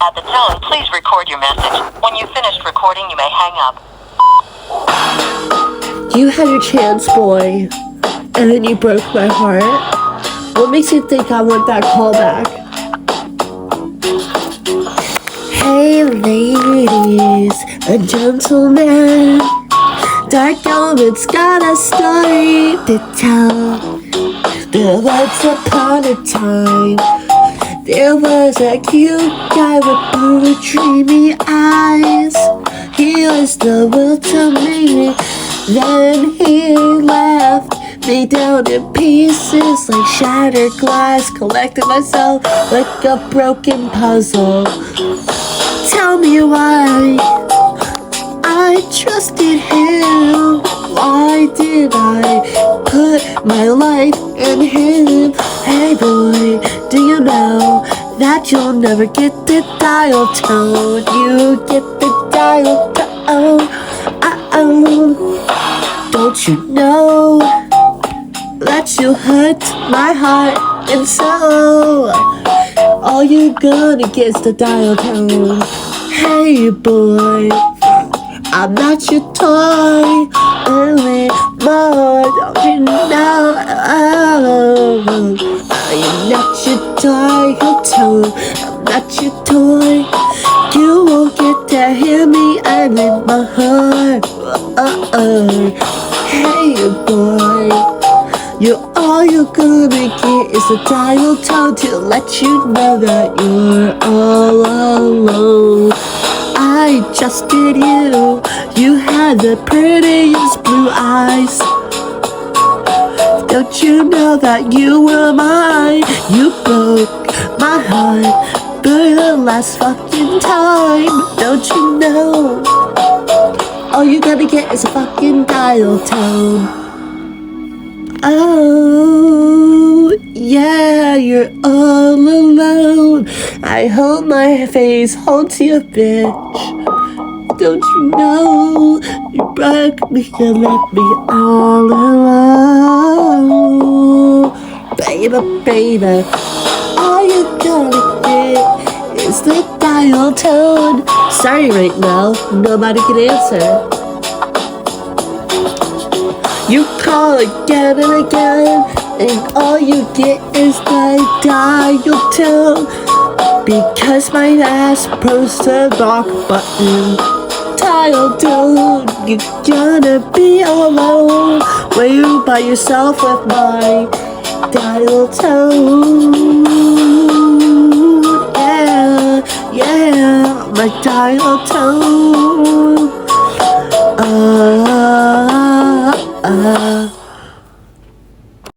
At the tone, please record your message. When you've finished recording, you may hang up. You had your chance, boy, and then you broke my heart. What makes you think I want that call back? Hey, ladies and gentlemen, Dark Element's got a story to tell. There once upon a time, there was a cute guy with blue dreamy eyes. He was the world to me. Then he left me down in pieces like shattered glass, collecting myself like a broken puzzle. Tell me why I trusted him. Why did I put my life in him? Hey boy, do you know that you'll never get the dial tone? You get the dial tone. Don't you know that you hurt my heart and soul? All you gonna get is the dial tone. Hey boy, I'm not your toy anymore. Don't you know? I'm not your dial tone. I'm not your toy. You won't get to hear me. I'm in my heart. Hey boy, all you're gonna get is a dial tone to let you know that you're all alone. I trusted you. You had the prettiest blue eyes. Don't you know that you were mine? You broke my heart for the last fucking time. Don't you know? All you gotta get is a fucking dial tone. Oh, yeah, you're all alone. I hope my face haunts you, bitch. Don't you know you broke me and left me all alone? Baby, all you gotta get is the dial tone. Sorry right now, nobody can answer. You call again and again, and all you get is the dial tone. Because my ass pressed the rock button. Dial tone, you're gonna be alone when you by yourself with my dial tone. Yeah, my dial tone.